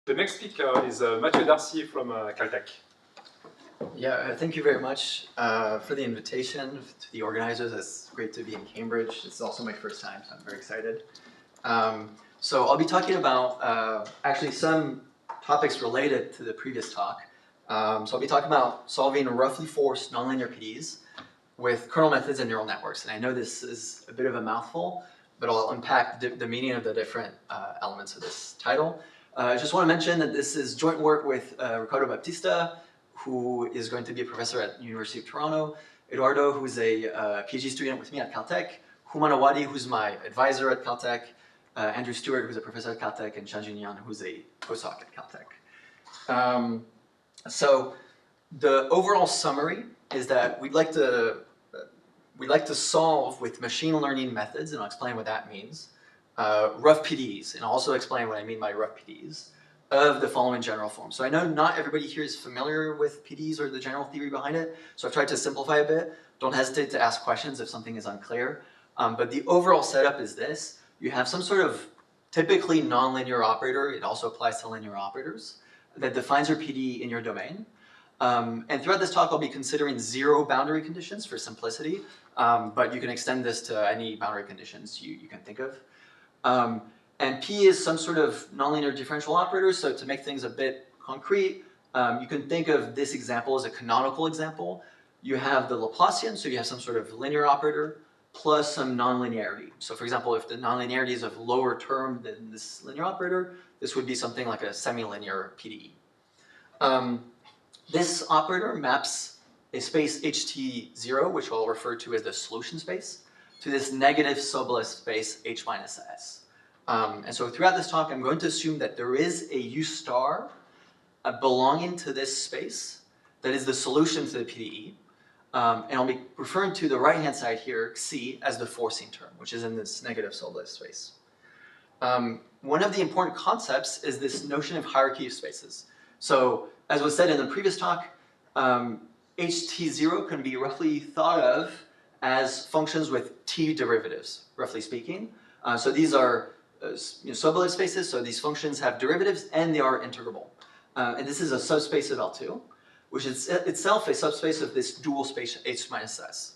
The next speaker is Matthieu Darcy from CALTECH. Yeah, thank you very much for the invitation to the organizers. It's great to be in Cambridge. It's also my first time, so I'm very excited. So I'll be talking about actually some topics related to the previous talk. So I'll be talking about solving roughly forced nonlinear PDEs with kernel methods and neural networks. And I know this is a bit of a mouthful, but I'll unpack the meaning of the different elements of this title. I just want to mention that this is joint work with Ricardo Baptista, who is going to be a professor at the University of Toronto, Eduardo, who's a PhD student with me at CALTECH, Human Awadi, who's my advisor at CALTECH, Andrew Stewart, who's a professor at CALTECH, and Chanjin Yan, who's a postdoc at CALTECH. So the overall summary is that we'd like to solve with machine learning methods, and I'll explain what that means, rough PDEs, and I'll also explain what I mean by rough PDEs, of the following general form. So I know not everybody here is familiar with PDEs or the general theory behind it, so I've tried to simplify a bit. Don't hesitate to ask questions if something is unclear. But the overall setup is this. You have some sort of typically nonlinear operator, it also applies to linear operators, that defines your PDE in your domain. And throughout this talk, I'll be considering 0 boundary conditions for simplicity, but you can extend this to any boundary conditions you can think of. And P is some sort of nonlinear differential operator, so to make things a bit concrete, you can think of this example as a canonical example. You have the Laplacian, so you have some sort of linear operator, plus some nonlinearity. So for example, if the nonlinearity is of lower term than this linear operator, this would be something like a semi-linear PDE. This operator maps a space HT0, which I'll refer to as the solution space, to this negative sublist space H minus S. And so throughout this talk, I'm going to assume that there is a U star belonging to this space that is the solution to the PDE. And I'll be referring to the right-hand side here, C, as the forcing term, which is in this negative sublist space. One of the important concepts is this notion of hierarchy of spaces. So as was said in the previous talk, HT0 can be roughly thought of as functions with T derivatives, roughly speaking. So these are sublist spaces, so these functions have derivatives and they are integrable. And this is a subspace of L2, which is itself a subspace of this dual space H minus S.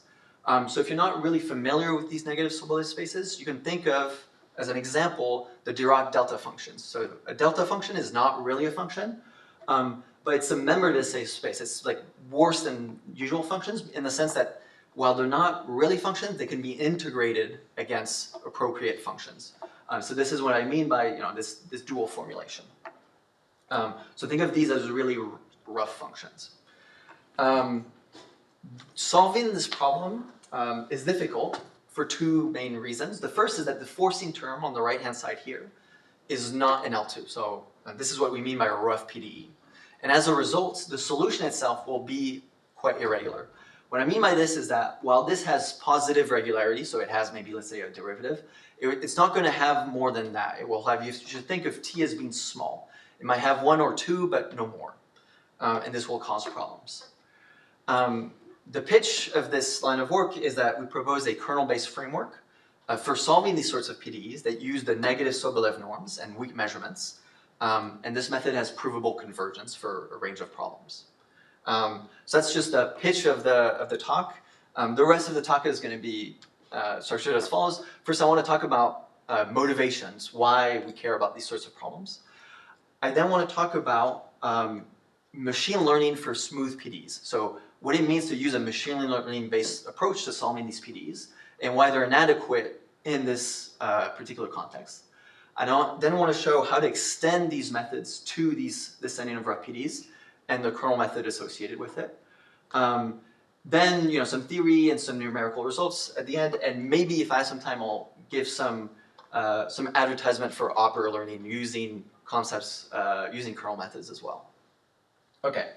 So if you're not really familiar with these negative sublist spaces, you can think of, as an example, the Dirac delta functions. So a delta function is not really a function, but it's a member to say space. It's like worse than usual functions in the sense that while they're not really functions, they can be integrated against appropriate functions. So this is what I mean by this dual formulation. So think of these as really rough functions. Solving this problem is difficult for 2 main reasons. The first is that the forcing term on the right-hand side here is not an L2. So this is what we mean by a rough PDE. And as a result, the solution itself will be quite irregular. What I mean by this is that while this has positive regularity, so it has maybe, let's say, a derivative, it's not going to have more than that. It will have, you should think of T as being small. It might have 1 or 2, but no more. And this will cause problems. The pitch of this line of work is that we propose a kernel-based framework for solving these sorts of PDEs that use the negative Sobolev norms and weak measurements. And this method has provable convergence for a range of problems. So that's just a pitch of the talk. The rest of the talk is going to be structured as follows. First, I want to talk about motivations, why we care about these sorts of problems. I then want to talk about machine learning for smooth PDEs. So what it means to use a machine learning-based approach to solving these PDEs and why they're inadequate in this particular context. I then want to show how to extend these methods to this setting of rough PDEs and the kernel method associated with it. Then some theory and some numerical results at the end, and maybe if I have some time, I'll give some advertisement for operator learning using concepts, using kernel methods as well. Okay,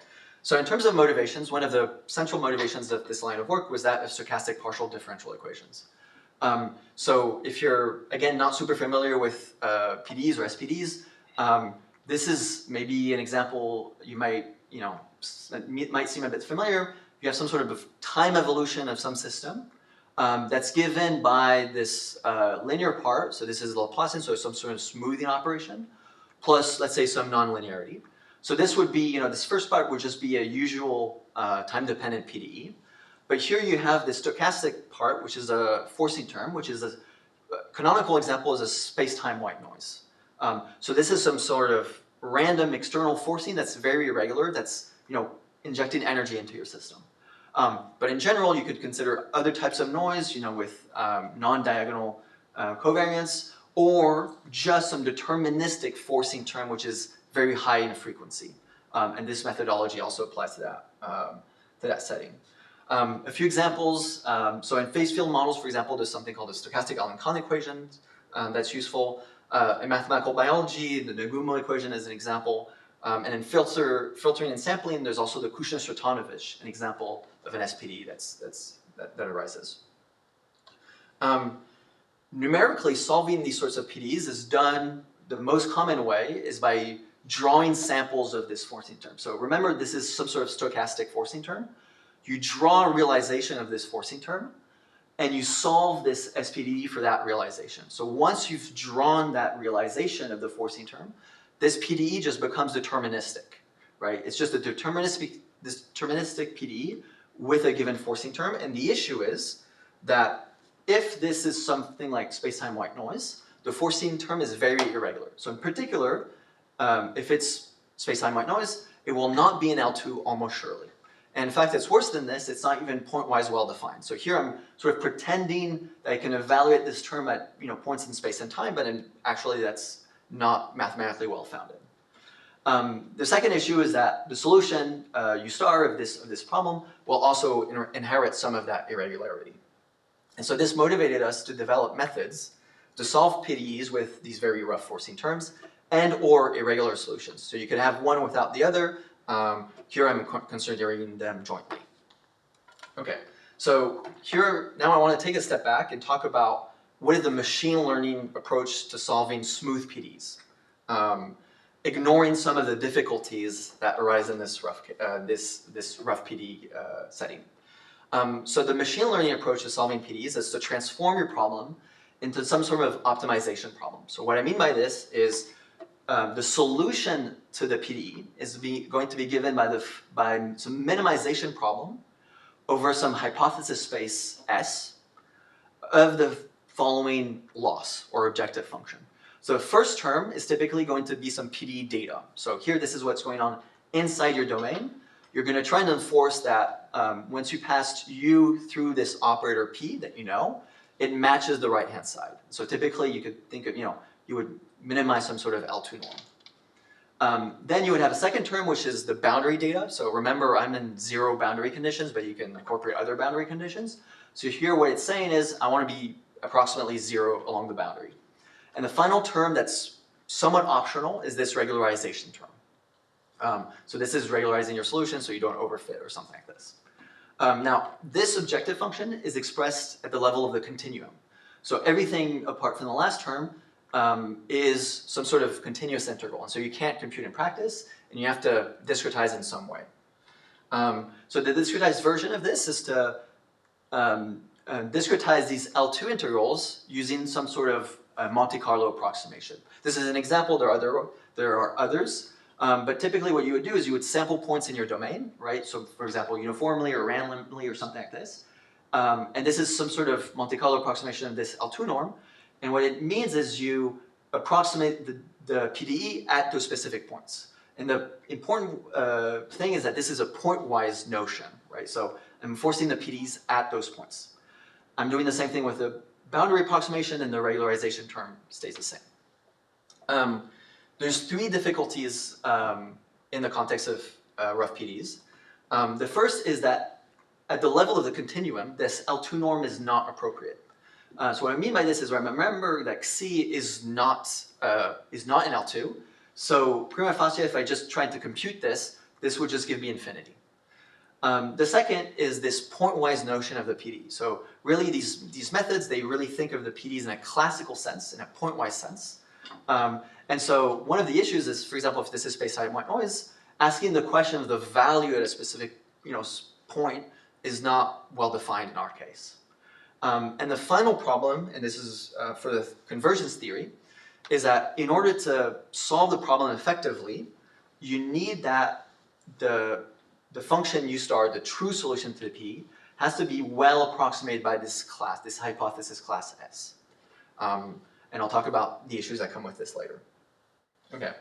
so in terms of motivations, one of the central motivations of this line of work was that of stochastic partial differential equations. So if you're, again, not super familiar with PDEs or SPDs, this is maybe an example you might seem a bit familiar. You have some sort of time evolution of some system that's given by this linear part. So this is Laplacian, so some sort of smoothing operation, plus let's say some nonlinearity. So this would be, this first part would just be a usual time-dependent PDE. But here you have the stochastic part, which is a forcing term, which is a canonical example is a space-time white noise. So this is some sort of random external forcing that's very irregular, that's injecting energy into your system. But in general, you could consider other types of noise, with non-diagonal covariance, or just some deterministic forcing term, which is very high in frequency. And this methodology also applies to that setting. A few examples, so in phase field models, for example, there's something called the stochastic Allen-Kahn equation that's useful. In mathematical biology, the Nagumo equation is an example. And in filtering and sampling, there's also the Kushner-Sretanovich, an example of an SPD that arises. Numerically, solving these sorts of PDEs is done, the most common way is by drawing samples of this forcing term. So remember, this is some sort of stochastic forcing term. You draw a realization of this forcing term, and you solve this SPD for that realization. So once you've drawn that realization of the forcing term, this PDE just becomes deterministic, right? It's just a deterministic PDE with a given forcing term, and the issue is that if this is something like space-time white noise, the forcing term is very irregular. So in particular, if it's space-time white noise, it will not be in L2 almost surely. And in fact, it's worse than this, it's not even point-wise well-defined. So here I'm sort of pretending that I can evaluate this term at points in space and time, but actually that's not mathematically well-founded. The second issue is that the solution, U star of this problem, will also inherit some of that irregularity. And so this motivated us to develop methods to solve PDEs with these very rough forcing terms and or irregular solutions. So you could have one without the other. Here I'm considering them jointly. Okay, so here, now I want to take a step back and talk about what is the machine learning approach to solving smooth PDEs, ignoring some of the difficulties that arise in this rough PDE setting. So the machine learning approach to solving PDEs is to transform your problem into some sort of optimization problem. So what I mean by this is the solution to the PDE is going to be given by some minimization problem over some hypothesis space S of the following loss or objective function. So the first term is typically going to be some PDE data. So here, this is what's going on inside your domain. You're going to try and enforce that once you passed U through this operator P that it matches the right-hand side. So typically, you could think of, you would minimize some sort of L2 norm. Then you would have a second term, which is the boundary data. So remember, I'm in 0 boundary conditions, but you can incorporate other boundary conditions. So here, what it's saying is, I want to be approximately 0 along the boundary. And the final term that's somewhat optional is this regularization term. So this is regularizing your solution so you don't overfit or something like this. Now, this objective function is expressed at the level of the continuum. So everything apart from the last term is some sort of continuous integral. And so you can't compute in practice, and you have to discretize in some way. So the discretized version of this is to discretize these L2 integrals using some sort of Monte Carlo approximation. This is an example, there are others. But typically what you would do is you would sample points in your domain, right? So for example, uniformly or randomly or something like this. And this is some sort of Monte Carlo approximation of this L2 norm. And what it means is you approximate the PDE at those specific points. And the important thing is that this is a point-wise notion, right? So I'm enforcing the PDEs at those points. I'm doing the same thing with the boundary approximation, and the regularization term stays the same. There's 3 difficulties in the context of rough PDEs. The first is that at the level of the continuum, this L2 norm is not appropriate. So what I mean by this is, remember that C is not in L2. So prima facie, if I just tried to compute this, this would just give me infinity. The second is this pointwise notion of the PDE. So really, these methods, they really think of the PDEs in a classical sense, in a pointwise sense. And so one of the issues is, for example, if this is space-time white noise, asking the question of the value at a specific point is not well defined in our case. And the final problem, and this is for the convergence theory, is that in order to solve the problem effectively, you need that the function U star, the true solution to the P, has to be well approximated by this class, this hypothesis class S. And I'll talk about the issues that come with this later. Okay.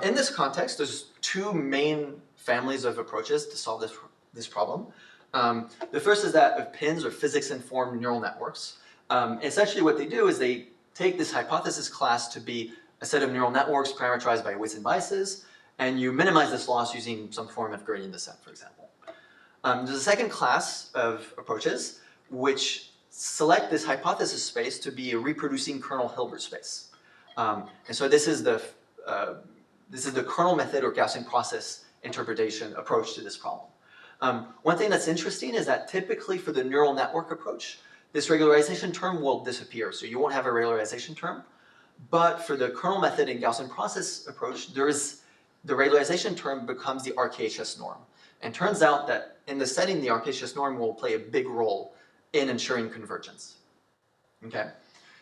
In this context, there's two main families of approaches to solve this problem. The first is that of PINs, or physics-informed neural networks. Essentially what they do is they take this hypothesis class to be a set of neural networks parameterized by weights and biases, and you minimize this loss using some form of gradient descent, for example. There's a second class of approaches which select this hypothesis space to be a reproducing kernel Hilbert space. And so this is the kernel method or Gaussian process interpretation approach to this problem. One thing that's interesting is that typically for the neural network approach, this regularization term will disappear, so you won't have a regularization term. But for the kernel method and Gaussian process approach, the regularization term becomes the RKHS norm. And turns out that in the setting, the RKHS norm will play a big role in ensuring convergence. Okay,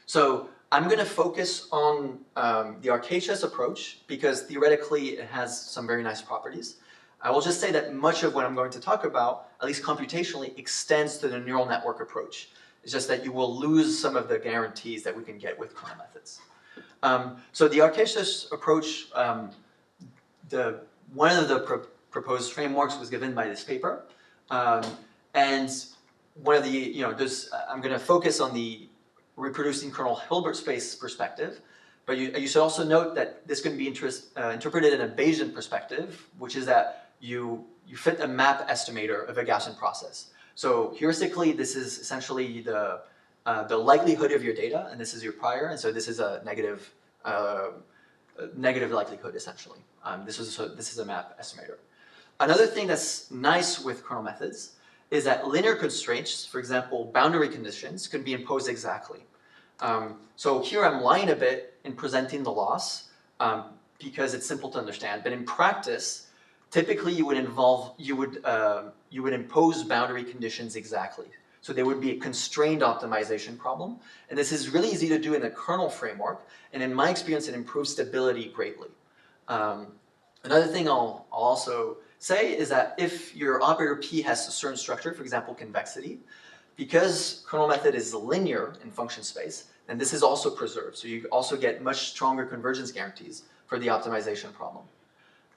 so I'm going to focus on the RKHS approach because theoretically it has some very nice properties. I will just say that much of what I'm going to talk about, at least computationally, extends to the neural network approach. It's just that you will lose some of the guarantees that we can get with kernel methods. So the RKHS approach, one of the proposed frameworks was given by this paper. And one of the, I'm going to focus on the reproducing kernel Hilbert space perspective, but you should also note that this can be interpreted in a Bayesian perspective, which is that you fit a map estimator of a Gaussian process. So heuristically, this is essentially the likelihood of your data, and this is your prior, and so this is a negative likelihood essentially. This is a map estimator. Another thing that's nice with kernel methods is that linear constraints, for example, boundary conditions, can be imposed exactly. So here I'm lying a bit in presenting the loss because it's simple to understand. But in practice, typically you would impose boundary conditions exactly. So there would be a constrained optimization problem. And this is really easy to do in the kernel framework. And in my experience, it improves stability greatly. Another thing I'll also say is that if your operator P has a certain structure, for example, convexity, because kernel method is linear in function space, then this is also preserved. So you also get much stronger convergence guarantees for the optimization problem.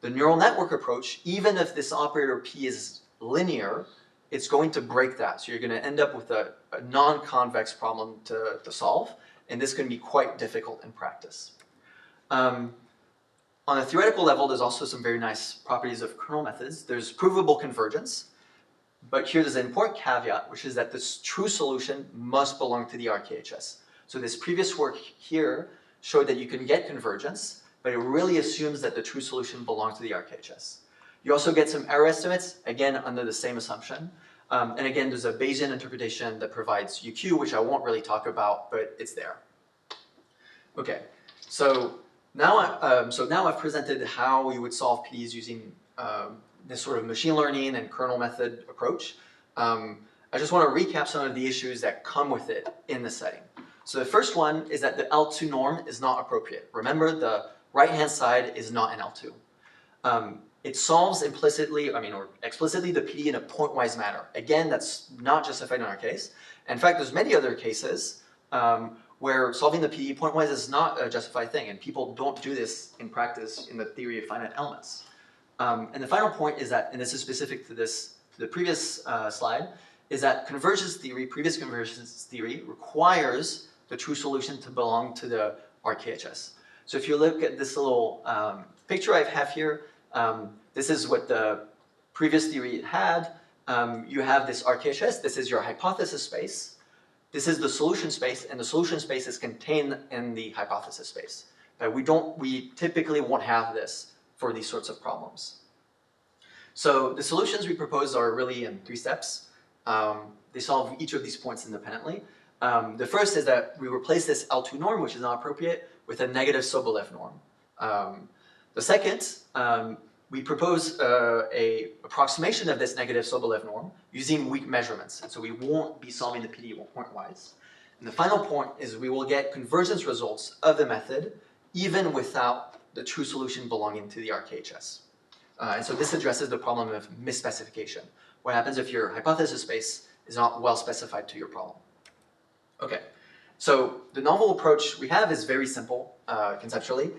The neural network approach, even if this operator P is linear, it's going to break that. So you're going to end up with a non-convex problem to solve, and this can be quite difficult in practice. On a theoretical level, there's also some very nice properties of kernel methods. There's provable convergence, but here there's an important caveat, which is that this true solution must belong to the RKHS. So this previous work here showed that you can get convergence, but it really assumes that the true solution belongs to the RKHS. You also get some error estimates, again, under the same assumption. And again, there's a Bayesian interpretation that provides UQ, which I won't really talk about, but it's there. Okay, so now I've presented how we would solve PDEs using this sort of machine learning and kernel method approach. I just want to recap some of the issues that come with it in the setting. So the first one is that the L2 norm is not appropriate. Remember, the right-hand side is not an L2. It solves implicitly, or explicitly, the PDE in a pointwise manner. Again, that's not justified in our case. In fact, there's many other cases where solving the PDE pointwise is not a justified thing, and people don't do this in practice in the theory of finite elements. And the final point is that, and this is specific to the previous slide, is that convergence theory, previous convergence theory, requires the true solution to belong to the RKHS. So if you look at this little picture I have here, this is what the previous theory had. You have this RKHS, this is your hypothesis space. This is the solution space, and the solution space is contained in the hypothesis space. We typically won't have this for these sorts of problems. So the solutions we propose are really in 3 steps. They solve each of these points independently. The first is that we replace this L2 norm, which is not appropriate, with a negative Sobolev norm. The second, we propose an approximation of this negative Sobolev norm using weak measurements. And so we won't be solving the PDE pointwise. And the final point is we will get convergence results of the method even without the true solution belonging to the RKHS. And so this addresses the problem of misspecification. What happens if your hypothesis space is not well specified to your problem? Okay, so the novel approach we have is very simple conceptually.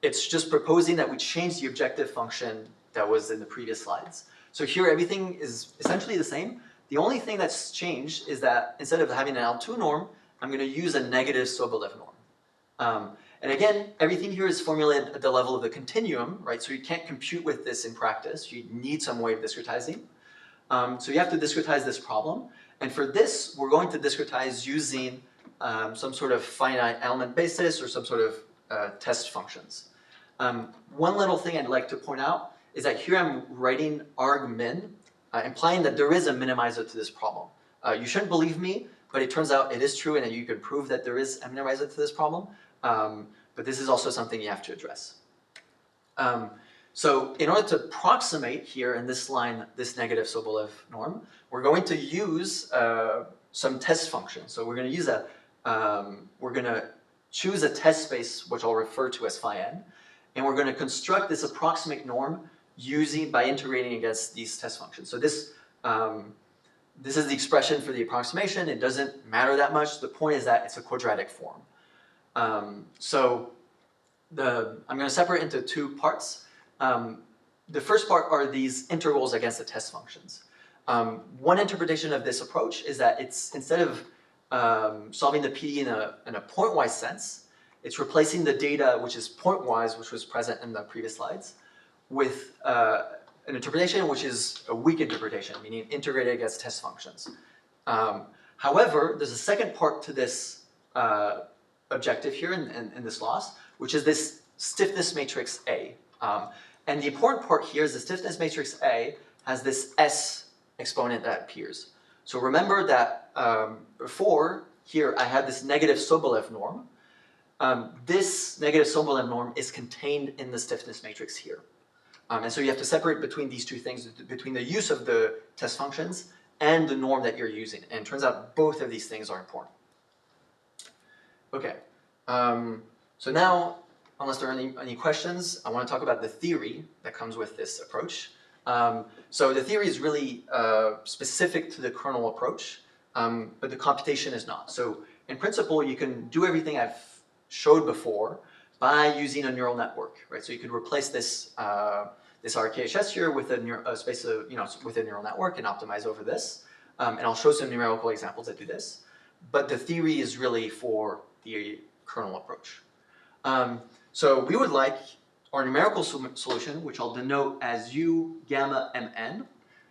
It's just proposing that we change the objective function that was in the previous slides. So here everything is essentially the same. The only thing that's changed is that instead of having an L2 norm, I'm going to use a negative Sobolev norm. And again, everything here is formulated at the level of the continuum, right? So you can't compute with this in practice. You need some way of discretizing. So you have to discretize this problem. And for this, we're going to discretize using some sort of finite element basis or some sort of test functions. One little thing I'd like to point out is that here I'm writing argmin, implying that there is a minimizer to this problem. You shouldn't believe me, but it turns out it is true and that you can prove that there is a minimizer to this problem. But this is also something you have to address. So in order to approximate here in this line, this negative Sobolev norm, we're going to use some test function. So we're going to use we're going to choose a test space, which I'll refer to as phi n, and we're going to construct this approximate norm by integrating against these test functions. So this is the expression for the approximation. It doesn't matter that much. The point is that it's a quadratic form. I'm going to separate into two parts. The first part are these intervals against the test functions. One interpretation of this approach is that it's instead of solving the PDE in a pointwise sense, it's replacing the data which is pointwise, which was present in the previous slides, with an interpretation which is a weak interpretation, meaning integrated against test functions. However, there's a second part to this objective here in this loss, which is this stiffness matrix A. And the important part here is the stiffness matrix A has this S exponent that appears. So remember that before here I had this negative Sobolev norm. This negative Sobolev norm is contained in the stiffness matrix here. And so you have to separate between these two things, between the use of the test functions and the norm that you're using. And it turns out both of these things are important. Okay, so now, unless there are any questions, I want to talk about the theory that comes with this approach. So the theory is really specific to the kernel approach, but the computation is not. So in principle, you can do everything I've showed before by using a neural network, right? So you could replace this this RKHS here with a space of, with a neural network and optimize over this. And I'll show some numerical examples that do this. But the theory is really for the kernel approach. So we would like our numerical solution, which I'll denote as U gamma mn.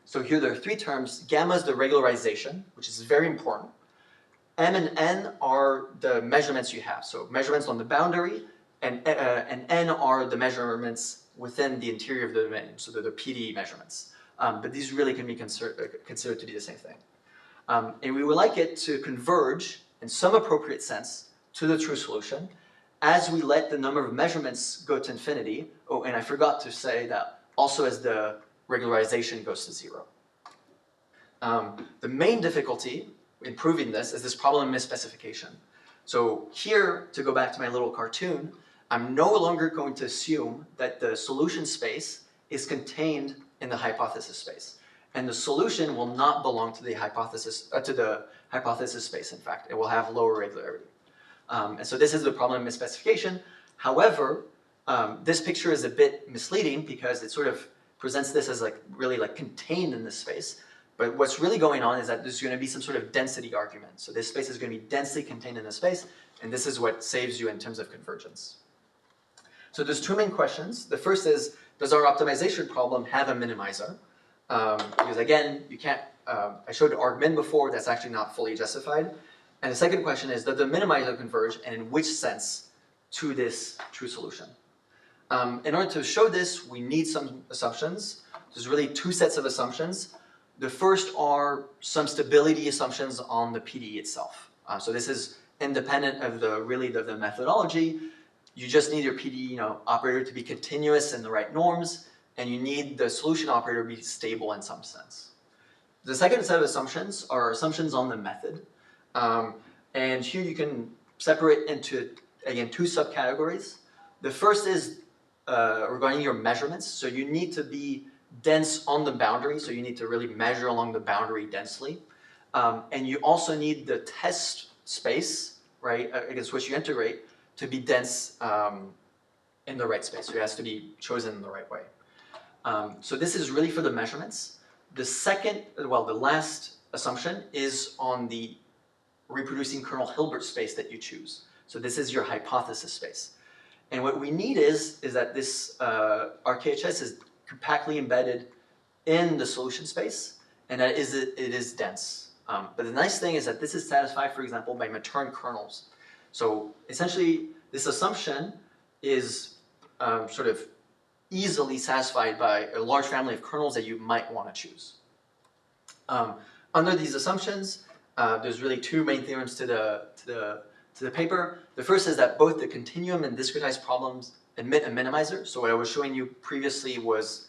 So here there are three terms. Gamma is the regularization, which is very important. M and N are the measurements you have. So measurements on the boundary, and N are the measurements within the interior of the domain. So they're the PDE measurements. But these really can be considered to be the same thing. And we would like it to converge in some appropriate sense to the true solution as we let the number of measurements go to infinity. Oh, and I forgot to say that also as the regularization goes to 0. The main difficulty in proving this is this problem of misspecification. So here, to go back to my little cartoon, I'm no longer going to assume that the solution space is contained in the hypothesis space. And the solution will not belong to the hypothesis space, in fact. It will have lower regularity. And so this is the problem of misspecification. However, this picture is a bit misleading because it sort of presents this as really contained in this space. But what's really going on is that there's going to be some sort of density argument. So this space is going to be densely contained in this space, and this is what saves you in terms of convergence. So there's two main questions. The first is, does our optimization problem have a minimizer? Because again, you can't, I showed argmin before, that's actually not fully justified. And the second question is, does the minimizer converge, and in which sense, to this true solution? In order to show this, we need some assumptions. There's really two sets of assumptions. The first are some stability assumptions on the PDE itself. So this is independent of the methodology. You just need your PDE operator to be continuous in the right norms, and you need the solution operator to be stable in some sense. The second set of assumptions are assumptions on the method. And here you can separate into, again, 2 subcategories. The first is regarding your measurements. So you need to be dense on the boundary, so you need to really measure along the boundary densely. And you also need the test space, right, against which you integrate, to be dense in the right space. So it has to be chosen in the right way. So this is really for the measurements. The second, well, the last assumption is on the reproducing kernel Hilbert space that you choose. So this is your hypothesis space. And what we need is that this RKHS is compactly embedded in the solution space, and that it is dense. But the nice thing is that this is satisfied, for example, by maternal kernels. So essentially, this assumption is sort of easily satisfied by a large family of kernels that you might want to choose. Under these assumptions, there's really 2 main theorems to the paper. The first is that both the continuum and discretized problems admit a minimizer. So what I was showing you previously was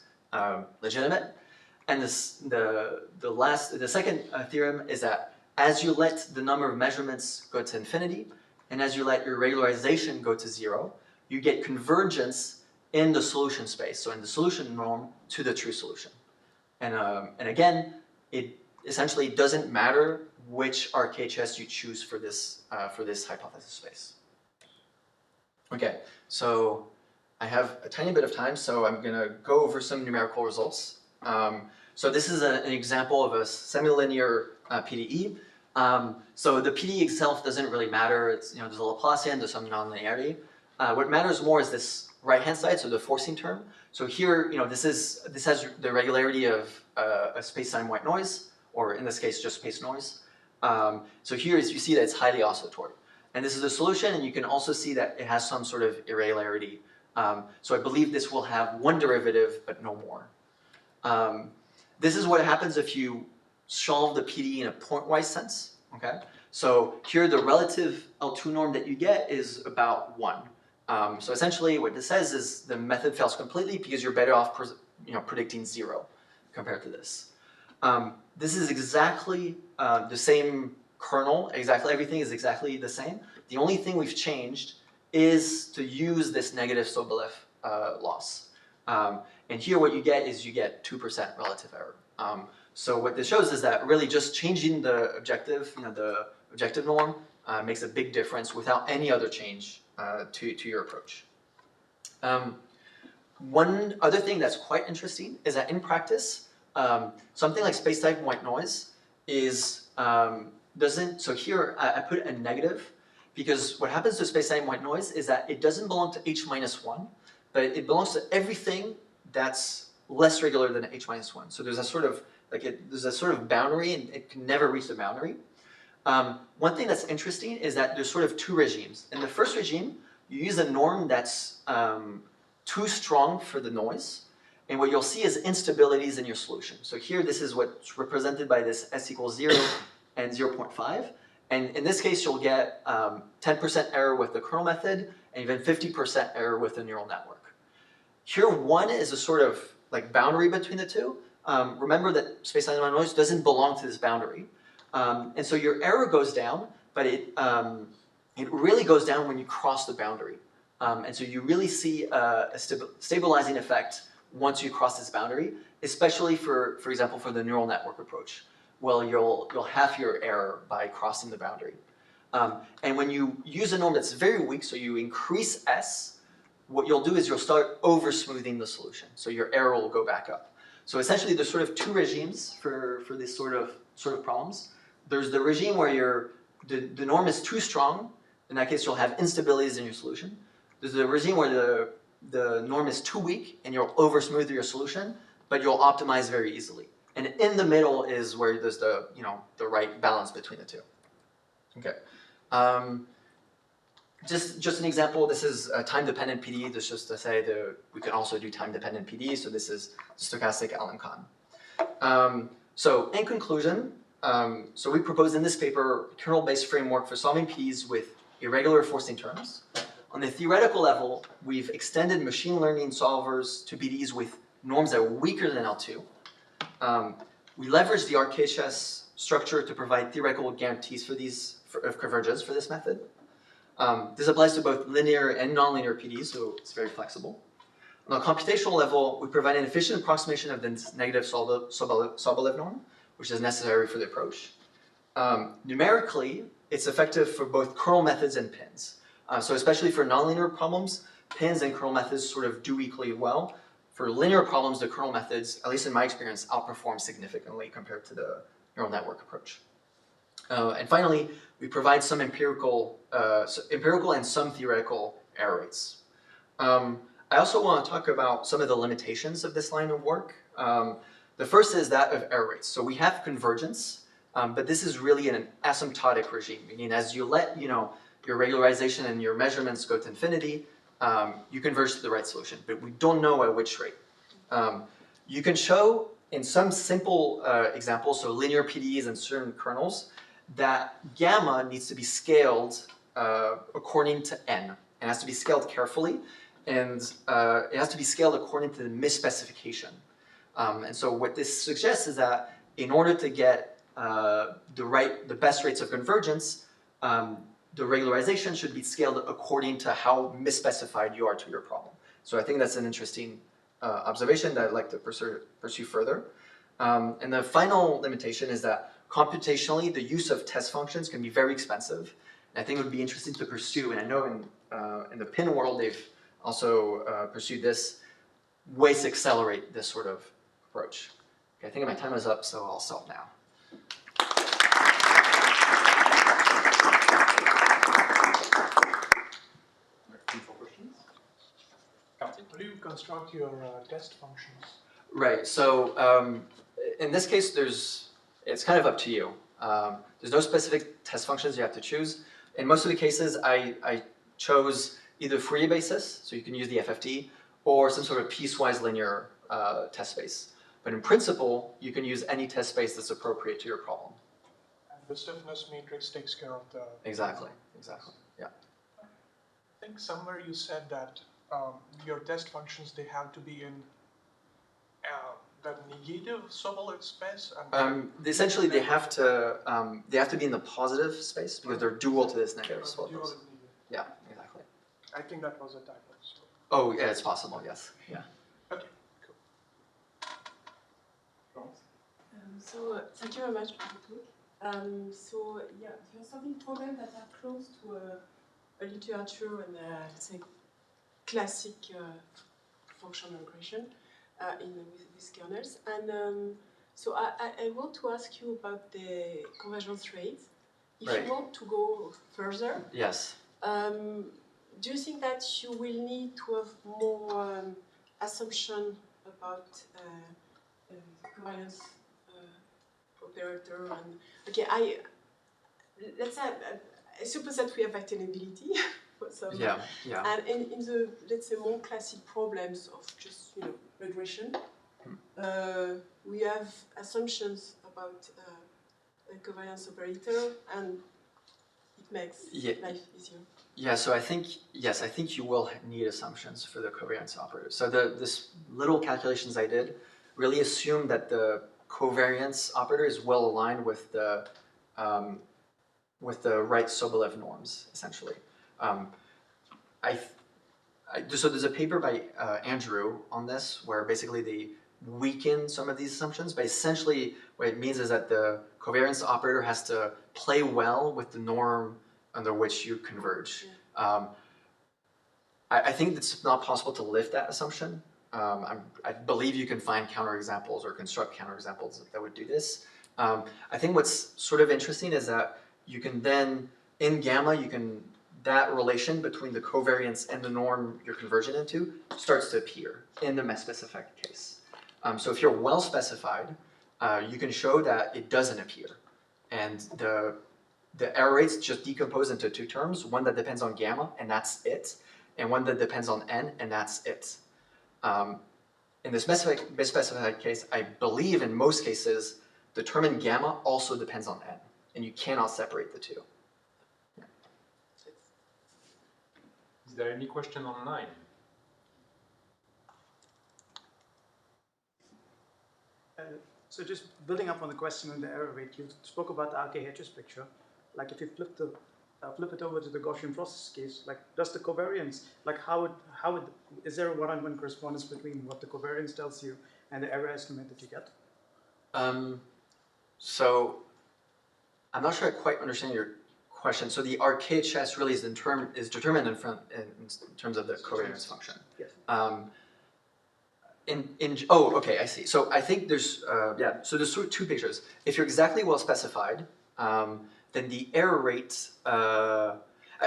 legitimate. And the second theorem is that as you let the number of measurements go to infinity, and as you let your regularization go to 0, you get convergence in the solution space, so in the solution norm to the true solution. And again, it essentially doesn't matter which RKHS you choose for this hypothesis space. Okay, so I have a tiny bit of time, so I'm going to go over some numerical results. So this is an example of a semilinear PDE. So the PDE itself doesn't really matter. It's, there's a Laplacian, there's some nonlinearity. What matters more is this right-hand side, so the forcing term. So here, this has the regularity of a space-time white noise, or in this case, just space noise. So here, as you see that it's highly oscillatory. And this is the solution, and you can also see that it has some sort of irregularity. So I believe this will have 1 derivative, but no more. This is what happens if you solve the PDE in a pointwise sense. Okay, so here the relative L2 norm that you get is about 1. So essentially what this says is the method fails completely because you're better off predicting 0 compared to this. This is exactly the same kernel, everything is exactly the same. The only thing we've changed is to use this negative Sobolev loss. And here what you get is you get 2% relative error. So what this shows is that really just changing the objective, the objective norm makes a big difference without any other change to your approach. One other thing that's quite interesting is that in practice, something like space-time white noise is so here I put a negative because what happens to space-time white noise is that it doesn't belong to h-1, but it belongs to everything that's less regular than h-1. So there's a sort of boundary, and it can never reach the boundary. One thing that's interesting is that there's sort of 2 regimes. In the first regime, you use a norm that's too strong for the noise, and what you'll see is instabilities in your solution. So here, this is what's represented by this s equals 0 and 0.5. And in this case, you'll get 10% error with the kernel method, and even 50% error with the neural network. Here, 1 is a sort of boundary between the 2. Remember that space-time white noise doesn't belong to this boundary. And so your error goes down, but it really goes down when you cross the boundary. And so you really see a stabilizing effect once you cross this boundary, especially for example, for the neural network approach. Well, you'll halve your error by crossing the boundary. And when you use a norm that's very weak, so you increase S, what you'll do is you'll start over-smoothing the solution. So your error will go back up. So essentially, there's sort of 2 regimes for this sort of problems. There's the regime where the norm is too strong. In that case, you'll have instabilities in your solution. There's the regime where the norm is too weak and you'll over-smooth your solution, but you'll optimize very easily. And in the middle is where there's the right balance between the 2. Okay. Just an example, this is a time-dependent PDE. This is just to say that we can also do time-dependent PDE, so this is stochastic Alencon. So in conclusion, so we propose in this paper a kernel-based framework for solving PDEs with irregular forcing terms. On the theoretical level, we've extended machine learning solvers to PDEs with norms that are weaker than L2. We leverage the RKHS structure to provide theoretical guarantees for these of convergence for this method. This applies to both linear and nonlinear PDEs, so it's very flexible. On a computational level, we provide an efficient approximation of the negative Sobolev norm, which is necessary for the approach. Numerically, it's effective for both kernel methods and pins. So especially for nonlinear problems, pins and kernel methods sort of do equally well. For linear problems, the kernel methods, at least in my experience, outperform significantly compared to the neural network approach. And finally, we provide some empirical and some theoretical error rates. I also want to talk about some of the limitations of this line of work. The first is that of error rates. So we have convergence, but this is really an asymptotic regime, meaning as you let your regularization and your measurements go to infinity, you converge to the right solution, but we don't know at which rate. You can show in some simple examples, so linear PDEs and certain kernels, that gamma needs to be scaled according to n. It has to be scaled carefully, and it has to be scaled according to the misspecification. And so what this suggests is that in order to get the best rates of convergence, the regularization should be scaled according to how misspecified you are to your problem. So I think that's an interesting observation that I'd like to pursue further. And the final limitation is that computationally, the use of test functions can be very expensive. And I think it would be interesting to pursue, and I know in the pin world, they've also pursued this, ways to accelerate this sort of approach. Okay, I think my time is up, so I'll stop now. How do you construct your test functions? Right, so in this case, it's kind of up to you. There's no specific test functions you have to choose. In most of the cases, I chose either Fourier basis, so you can use the FFT, or some sort of piecewise linear test space. But in principle, you can use any test space that's appropriate to your problem. And the stiffness matrix takes care of the... Exactly, yeah. I think somewhere you said that your test functions, they have to be in the negative Sobolev space? And essentially, they have to be in the positive space because they're dual to this negative Sobolev. Yeah, exactly. I think that was a typo. So. Oh, yeah, it's possible, yes. Yeah. Okay, cool. So thank you very much for the talk. So yeah, you're solving problems that are close to a literature and let's say classic functional regression with kernels. And so I want to ask you about the convergence rate. If Right. you want to go further, Yes. do you think that you will need to have more assumption about covariance operator? And okay, let's say I suppose that we have attainability for some. Yeah. And in the let's say more classic problems of just regression, we have assumptions about a covariance operator, and it makes life easier. Yeah, so I think you will need assumptions for the covariance operator. So this little calculations I did really assume that the covariance operator is well aligned with the right Sobolev norms, essentially. So there's a paper by Andrew on this where basically they weaken some of these assumptions, but essentially what it means is that the covariance operator has to play well with the norm under which you converge. I think it's not possible to lift that assumption. I believe you can find counterexamples or construct counterexamples that would do this. I think what's sort of interesting is that you can then, in gamma, that relation between the covariance and the norm you're convergent into starts to appear in the Misspecified case. So if you're well specified, you can show that it doesn't appear. And the error rates just decompose into two terms, one that depends on gamma, and that's it, and one that depends on n, and that's it. In this Misspecified case, I believe in most cases, the term in gamma also depends on n, and you cannot separate the two. Is there any question online? So just building up on the question on the error rate, you spoke about the RK-Hedges picture. like if you flip it over to the Gaussian process case, like does the covariance, like is there a one-on-one correspondence between what the covariance tells you and the error estimate that you get? So I'm not sure I quite understand your question. So the RKHS really is determined in terms of the covariance function. Yes. Oh, okay, I see. So I think there's so there's sort of two pictures. If you're exactly well specified, then the error rate.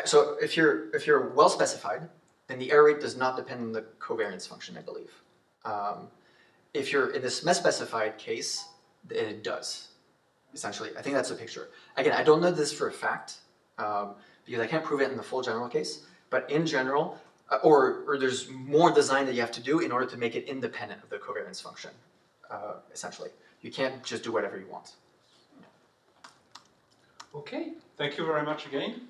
So if you're well specified, then the error rate does not depend on the covariance function, I believe. If you're in this misspecified case, then it does. Essentially, I think that's the picture. Again, I don't know this for a fact because I can't prove it in the full general case. But in general, or there's more design that you have to do in order to make it independent of the covariance function. Essentially, you can't just do whatever you want. Okay, thank you very much again.